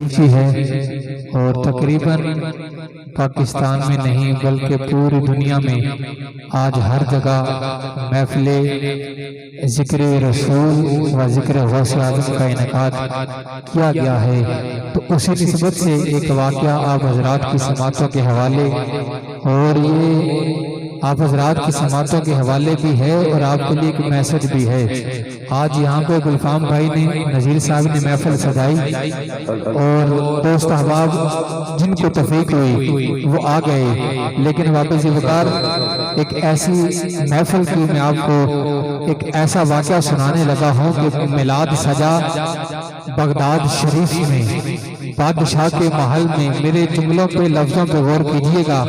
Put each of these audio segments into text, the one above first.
है और तकरीबन पाकिस्तान में नहीं बल्कि पूरी दुनिया में आज हर जगह महफिले ज़िक्र रसूल व ज़िक्र गौसे आज़म का इनेकाद किया गया है। तो उसी निस्बत से एक वाक़या आप हज़रात की समातों के हवाले और ये आप हज़रात की समातों के हवाले भी है और आपके लिए एक मैसेज भी है। आज यहाँ पे गुलफाम भाई ने नज़ीर साहब ने महफिल सजाई और दोस्त अहबाब जिनको तौफीक हुई वो आ गए, लेकिन वापस वकार एक ऐसी महफिल की मैं आपको एक ऐसा वाक़या सुनाने लगा हूँ कि मिलाद सजा बगदाद शरीफ में बादशाह के महल में। मेरे जुमलों पे लफ्ज़ों पे गौर कीजिएगा।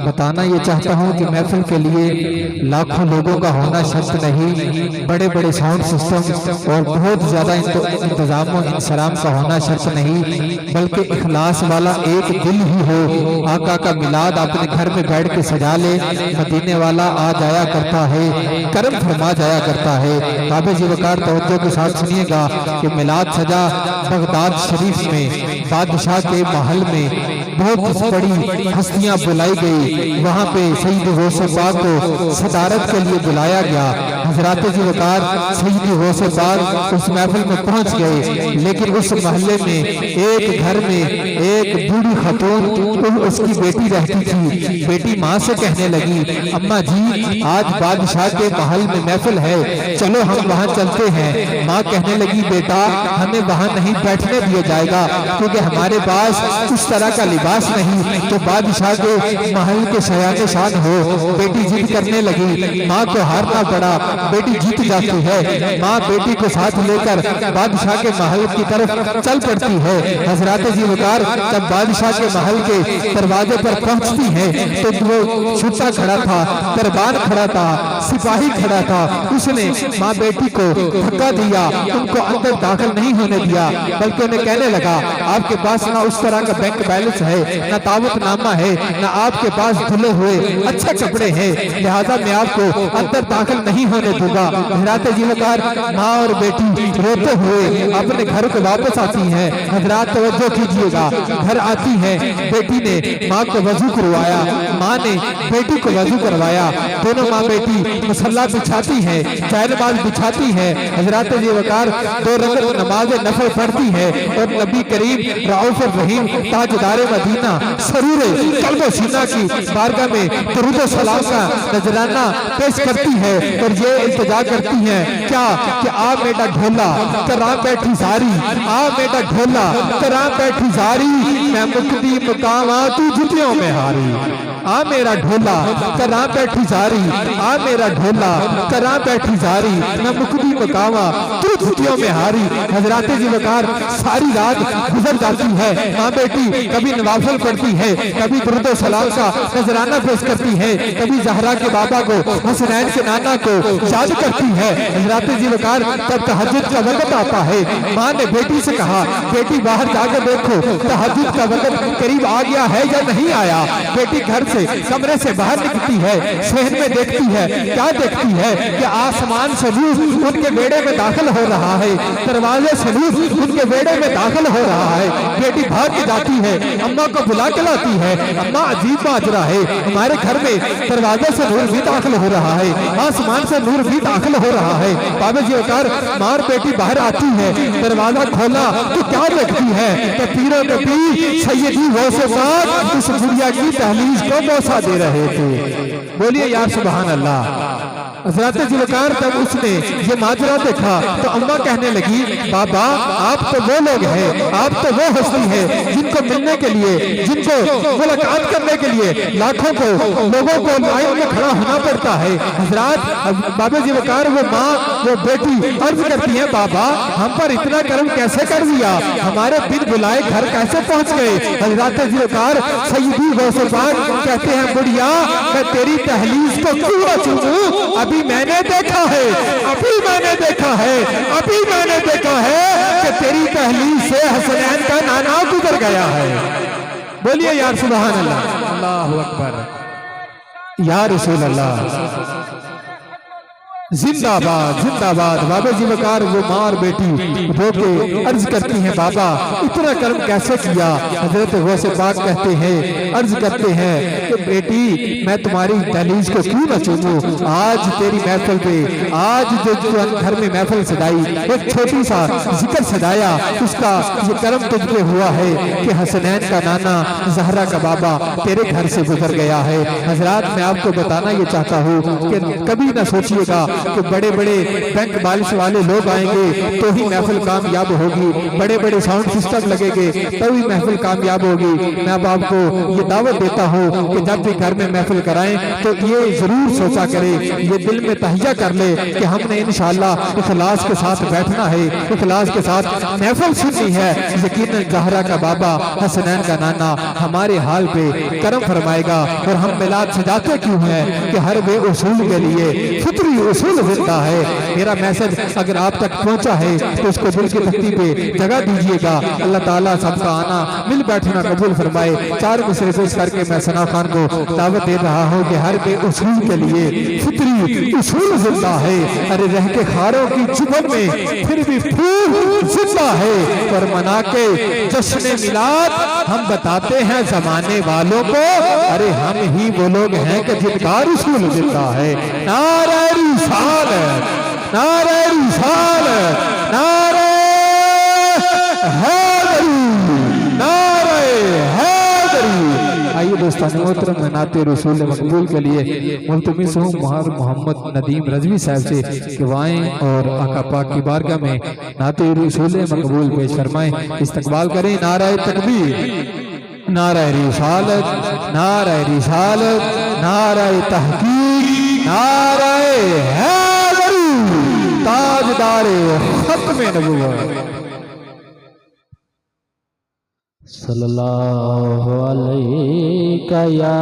बताना ये चाहता हूँ कि महफिल के लिए लाखों लोगों का होना शर्त नहीं, बड़े बड़े साउंड सिस्टम और बहुत ज़्यादा इंतजाम और इंसराम का होना शर्त नहीं, बल्कि इखलास वाला एक दिल ही हो। आका का मिलाद अपने घर में बैठ के सजा ले, मदीने वाला आ जाया करता है, करम फरमा जाया करता है। काबे जी वकार तवज्जो के साथ सुनिएगा कि मिलाद सजा बगदाद शरीफ में बादशाह के महल में बहुत बड़ी हस्तियां बुलाई गई। वहां पे सईद गौसे पाक को सदारत के लिए बुलाया गया। हजरात जी वकार सईद गौसे पाक उस महफिल में पहुंच गए, लेकिन उस महल्ले में एक घर में एक बूढ़ी खतून उसकी बेटी रहती थी। बेटी माँ से कहने लगी, अम्मा जी आज बादशाह के महल में महफिल है, चलो हम वहां चलते हैं। माँ कहने लगी, बेटा हमें वहां नहीं बैठने दिया जाएगा क्योंकि हमारे पास उस तरह का लिबास नहीं तो बादशाह के महल के शयाने शान हो। बेटी जिद करने लगी, माँ को हारना पड़ा, बेटी जीत जाती है। माँ बेटी को साथ लेकर बादशाह के महल की तरफ चल पड़ती है। हजरात जी वकार जब बादशाह के महल के दरवाजे पर पहुंचती है तो वो छुट्टा खड़ा था, दरबार खड़ा था, सिपाही खड़ा था। उसने माँ बेटी को धक्का दिया, उनको अंदर दाखिल नहीं होने दिया, बल्कि उन्हें कहने लगा, आपके पास ना उस तरह का बैंक बैलेंस है, ना दावतनामा है, ना आपके पास धुले हुए अच्छे कपड़े हैं, लिहाजा मैं आपको अंदर दाखिल नहीं होने दूंगा। हजरात जी वकार माँ और बेटी रोते हुए अपने घर को वापस आती हैं। हजरात तवज्जो कीजिएगा, घर आती हैं, बेटी ने माँ को वजू करवाया, माँ ने बेटी को वजू करवाया। दोनों माँ बेटी मुसल्ला बिछाती हैं, चारबाज बिछाती हैं। हजरात जी वकार 2 रकात नमाज नफल पढ़ती है और नबी करीम रऊफ रहीम ताजदार मदीना सरूर कल्ब व सीना की बारगाह में दरूद व सलाम का नजराना पेश करती है और ये इल्तिजा करती है क्या कि आ बेटा ढोला करा बैठी सारी, आ बेटा ढोला करा बैठी सारी, मैं मुक्ति मुकामा तू जुतियों में हारी। आ मेरा ढोला करा बैठी सारी, आ मेरा ढोला करा बैठी सारी, मैं मुक्ति मुकामा तू जुतियों में हारी। हजरात जी वकार सारी रात गुजर जाती है। माँ बेटी कभी नवाफिल पढ़ती है, कभी दुरूद सलाम का नजराना पेश करती है, कभी जहरा के बाबा को, हसनैन के नाना को याद करती है। हजरात जी वकार जब तहज्जुद का वक्त आता है, माँ ने बेटी से कहा, बेटी बाहर जाकर देखो तहज्जुद का वक्त करीब आ गया है या नहीं आया। बेटी घर से कमरे से बाहर निकलती है, शहर में देखती है, क्या देखती है कि आसमान से नूर उनके बेड़े में दाखिल हो रहा है, दरवाजे से नूर उनके बेड़े में दाखिल हो रहा है। बेटी भाग के जाती है, अम्मा को बुला के लाती है, अम्मा अजीब माजरा है, हमारे घर में दरवाजे से नूर भी दाखिल हो रहा है, आसमान से नूर भी दाखिल हो रहा है। बाबा जी वकार मार बेटी बाहर आती है, दरवाजा खोला तो क्या देखती है तो पीरों के पीर सैयदी गौसे पाक उस बुढ़िया की दहलीज को बोसा दे रहे थे। बोलिए यार सुभान अल्लाह। हजरत जी वकार जब उसने ये माजरा देखा तो अम्मा कहने लगी, बाबा आप तो वो लोग हैं, आप तो वो हस्ती हैं जिनको मिलने के लिए, जिनको मुलाकात करने के लिए लाखों को लोगों को लाइन में खड़ा होना पड़ता है। हजरत बाबा जी वकार वो माँ वो बेटी अर्ज करती है, बाबा हम पर इतना कर्म कैसे कर दिया, हमारे बिन बुलाए घर कैसे पहुंच गए। हजरत जी वकार सैयदी गौसे पाक कहते हैं, बुढ़िया मैं तेरी दहलीज को क्यों चूमूं, अभी मैंने देखा है, अभी मैंने देखा है, अभी मैंने देखा है कि तेरी दहलीज से हसनैन का नाना गुजर गया है। बोलिए यार सुभान अल्लाह, अल्लाहु अकबर, या रसूल अल्लाह। زندہ باد بابا جی وقار وہ مار بیٹی رو کے عرض کرتی ہیں بابا اتنا کرم کیسے کیا؟ حضرت غوث پاک کہتے ہیں عرض کرتے ہیں کہ بیٹی میں تمہاری دہلیز کو کیوں نہ چوموں؟ آج تیری محفل پہ آج جو گھر میں محفل سجائی ایک چھوٹی سا ذکر سجایا اس کا یہ کرم تجھ پہ ہوا ہے کہ حسنین کا نانا زہرا کا بابا تیرے گھر سے گزر گیا ہے۔ حضرات میں آپ کو بتانا یہ چاہتا ہوں کہ کبھی نہ سوچئے گا کہ بڑے بڑے بینک بالش والے لوگ آئیں گے تو ہی محفل کامیاب ہوگی، بڑے بڑے ساؤنڈ سسٹم لگے گے تبھی محفل کامیاب ہوگی۔ میں اب آپ کو یہ دعوت دیتا ہوں کہ جب بھی گھر میں محفل کرائیں تو یہ ضرور سوچا کرے، یہ دل میں تہیہ کر لے کہ ہم نے انشاءاللہ اخلاص کے ساتھ بیٹھنا ہے، اخلاص کے ساتھ محفل سننی ہے۔ یقیناً زہرا کا بابا حسنین کا نانا ہمارے حال پہ کرم فرمائے گا۔ اور ہم میلاد سجاتے کیوں ہیں کہ ہر بے اصول کے لیے فطری اصول زندہ ہے۔ میرا میسج اگر آپ تک پہنچا ہے تو اس کو دل کی تختی پہ جگہ دیجئے گا۔ اللہ تعالیٰ سب کا آنا مل بیٹھنا قبول فرمائے۔ چار مصرے پیش کر کے میں ثنا خان کو دعوت دے رہا ہوں کہ ہر بے اصول کے لیے فطری اصول زندہ ہے۔ ارے رہ کے خاروں کی چبن میں پھر بھی پھول زندہ ہے۔ اور منا کے جشن میلاد ہم بتاتے ہیں زمانے والوں کو، ارے ہم ہی وہ لوگ ہیں کہ جن کا رسول زندہ ہے۔ نعرہ رسالت، نعرہ رسالت، نعرہ حیدری، نعرہ حیدری۔ آئیے دوستان محترم میں نعت رسول مقبول کے لیے ملتمس ہوں محمد ندیم رضوی صاحب سے کہ وہ آئیں اور آقا پاک کی بارگاہ میں نعت رسول مقبول پیش فرمائیں، استقبال کریں۔ نعرہ تکبیر، نعرہ رسالت، نعرہ رسالت، نعرہ تحقیق، نعرہ حیدری، تاجدار ختم نبوت۔ صلی اللہ علیہ یا